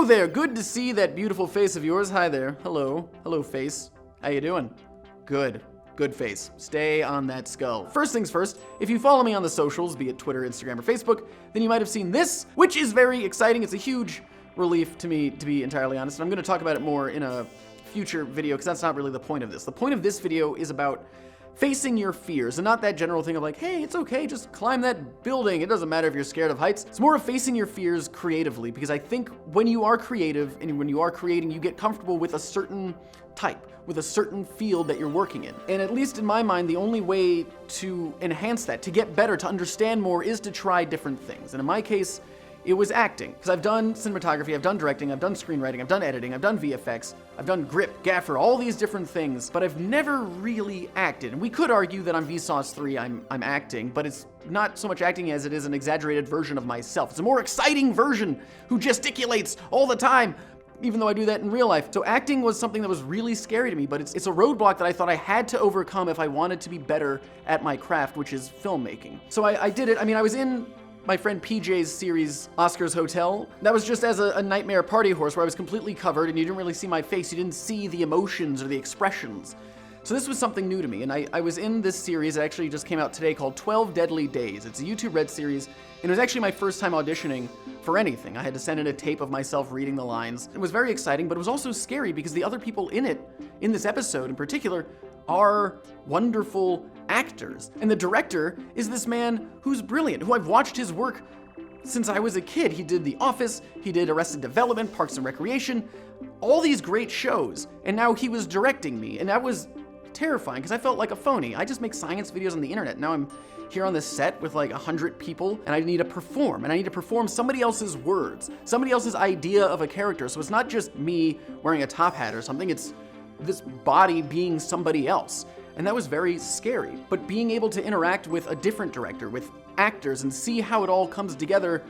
Hello there, good to see that beautiful face of yours. Hi there. Hello. Hello, face. How you doing? Good. Good face. Stay on that skull. First things first, if you follow me on the socials, be it Twitter, Instagram, or Facebook, then you might have seen this, which is very exciting. It's a huge relief to me, to be entirely honest, and I'm going to talk about it more in a future video, because that's not really the point of this. The point of this video is about facing your fears, and not that general thing of like, hey, it's okay, just climb that building. It doesn't matter if you're scared of heights. It's more of facing your fears creatively, because I think when you are creative and when you are creating, you get comfortable with a certain type, with a certain field that you're working in. And at least in my mind, the only way to enhance that, to get better, to understand more, is to try different things. And in my case, it was acting, because I've done cinematography, I've done directing, I've done screenwriting, I've done editing, I've done VFX, I've done grip, gaffer, all these different things, but I've never really acted. And we could argue that on Vsauce 3 I'm acting, but it's not so much acting as it is an exaggerated version of myself. It's a more exciting version who gesticulates all the time, even though I do that in real life. So acting was something that was really scary to me, but it's a roadblock that I thought I had to overcome if I wanted to be better at my craft, which is filmmaking. So I did it. I mean, I was in my friend PJ's series, Oscar's Hotel. That was just as a nightmare party horse where I was completely covered and you didn't really see my face. You didn't see the emotions or the expressions. So this was something new to me, and I was in this series. It actually just came out today, called 12 Deadly Days. It's a YouTube Red series, and it was actually my first time auditioning for anything. I had to send in a tape of myself reading the lines. It was very exciting, but it was also scary because the other people in it, in this episode in particular, are wonderful actors. And the director is this man who's brilliant, who I've watched his work since I was a kid. He did The Office, he did Arrested Development, Parks and Recreation, all these great shows, and now he was directing me, and that was terrifying because I felt like a phony. I just make science videos on the internet. Now I'm here on this set with like 100 people, and I need to perform, and I need to perform somebody else's words, somebody else's idea of a character. So it's not just me wearing a top hat or something, it's this body being somebody else. And that was very scary. But being able to interact with a different director, with actors, and see how it all comes together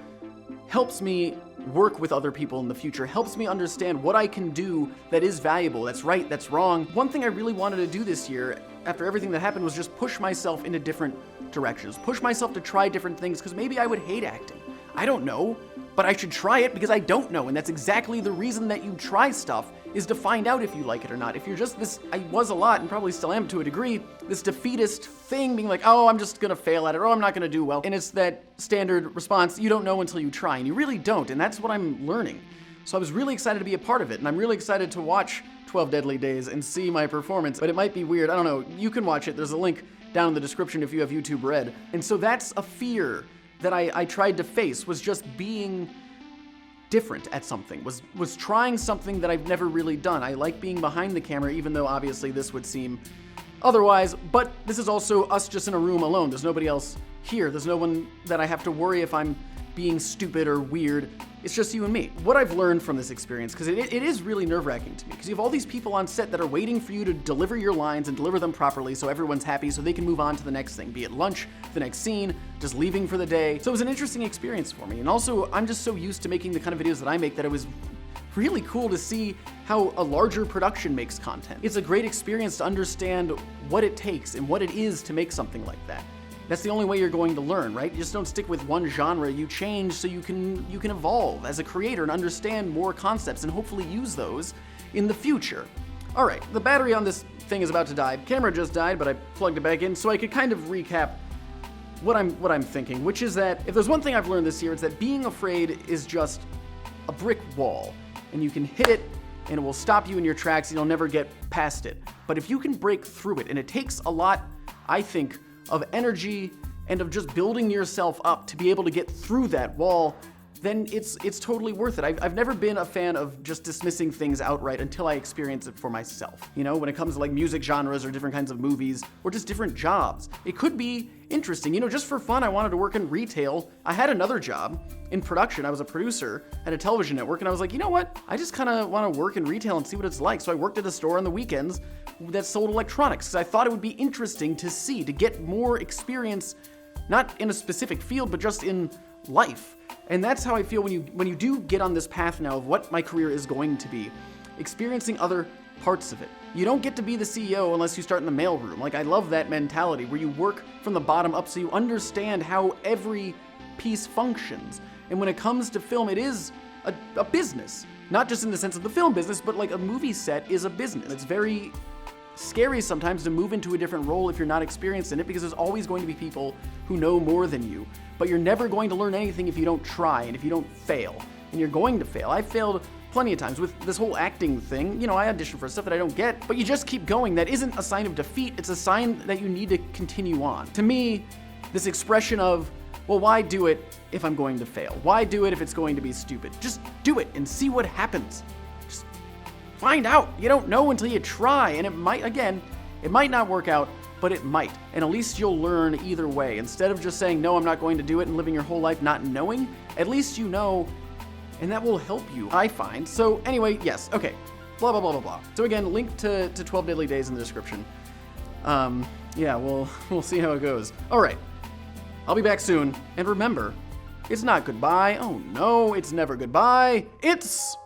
helps me work with other people in the future, helps me understand what I can do that is valuable, that's right, that's wrong. One thing I really wanted to do this year, after everything that happened, was just push myself into different directions, push myself to try different things, because maybe I would hate acting. I don't know, but I should try it because I don't know, and that's exactly the reason that you try stuff, is to find out if you like it or not. If you're just this, I was a lot, and probably still am to a degree, this defeatist thing, being like, oh, I'm just gonna fail at it, or I'm not gonna do well. And it's that standard response, you don't know until you try, and you really don't, and that's what I'm learning. So I was really excited to be a part of it, and I'm really excited to watch 12 Deadly Days and see my performance, but it might be weird, I don't know, you can watch it, there's a link down in the description if you have YouTube Red. And so that's a fear that I tried to face, was just being different at something, was trying something that I've never really done. I like being behind the camera, even though obviously this would seem otherwise, but this is also us just in a room alone. There's nobody else here. There's no one that I have to worry if I'm being stupid or weird. It's just you and me. What I've learned from this experience, because it is really nerve-wracking to me, because you have all these people on set that are waiting for you to deliver your lines and deliver them properly so everyone's happy so they can move on to the next thing, be it lunch, the next scene, just leaving for the day. So it was an interesting experience for me. And also, I'm just so used to making the kind of videos that I make that it was really cool to see how a larger production makes content. It's a great experience to understand what it takes and what it is to make something like that. That's the only way you're going to learn, right? You just don't stick with one genre, you change so you can evolve as a creator and understand more concepts and hopefully use those in the future. All right, the battery on this thing is about to die. Camera just died, but I plugged it back in so I could kind of recap what I'm thinking, which is that if there's one thing I've learned this year, it's that being afraid is just a brick wall, and you can hit it and it will stop you in your tracks and you'll never get past it. But if you can break through it, and it takes a lot, I think, of energy and of just building yourself up to be able to get through that wall, then it's totally worth it. I've never been a fan of just dismissing things outright until I experience it for myself. You know, when it comes to like music genres or different kinds of movies or just different jobs, it could be interesting. You know, just for fun, I wanted to work in retail. I had another job in production. I was a producer at a television network, and I was like, you know what? I just kind of want to work in retail and see what it's like. So I worked at a store on the weekends that sold electronics, because I thought it would be interesting to see, to get more experience, not in a specific field, but just in life. And that's how I feel when you do get on this path now of what my career is going to be, experiencing other parts of it. You don't get to be the CEO unless you start in the mailroom. Like, I love that mentality where you work from the bottom up so you understand how every piece functions. And when it comes to film, it is a business. Not just in the sense of the film business, but like a movie set is a business. It's very scary sometimes to move into a different role if you're not experienced in it, because there's always going to be people who know more than you. But you're never going to learn anything if you don't try and if you don't fail. And you're going to fail. I failed plenty of times with this whole acting thing. You know, I audition for stuff that I don't get, but you just keep going. That isn't a sign of defeat. It's a sign that you need to continue on. To me, this expression of, well, why do it if I'm going to fail? Why do it if it's going to be stupid? Just do it and see what happens. Just find out. You don't know until you try, and it might not work out, but it might. And at least you'll learn either way. Instead of just saying, no, I'm not going to do it, and living your whole life not knowing, at least you know, and that will help you, I find. So anyway, yes, okay, blah, blah, blah, blah, blah. So again, link to 12 Deadly Days in the description. Yeah, we'll see how it goes. All right. I'll be back soon, and remember, it's not goodbye. Oh no, it's never goodbye. It's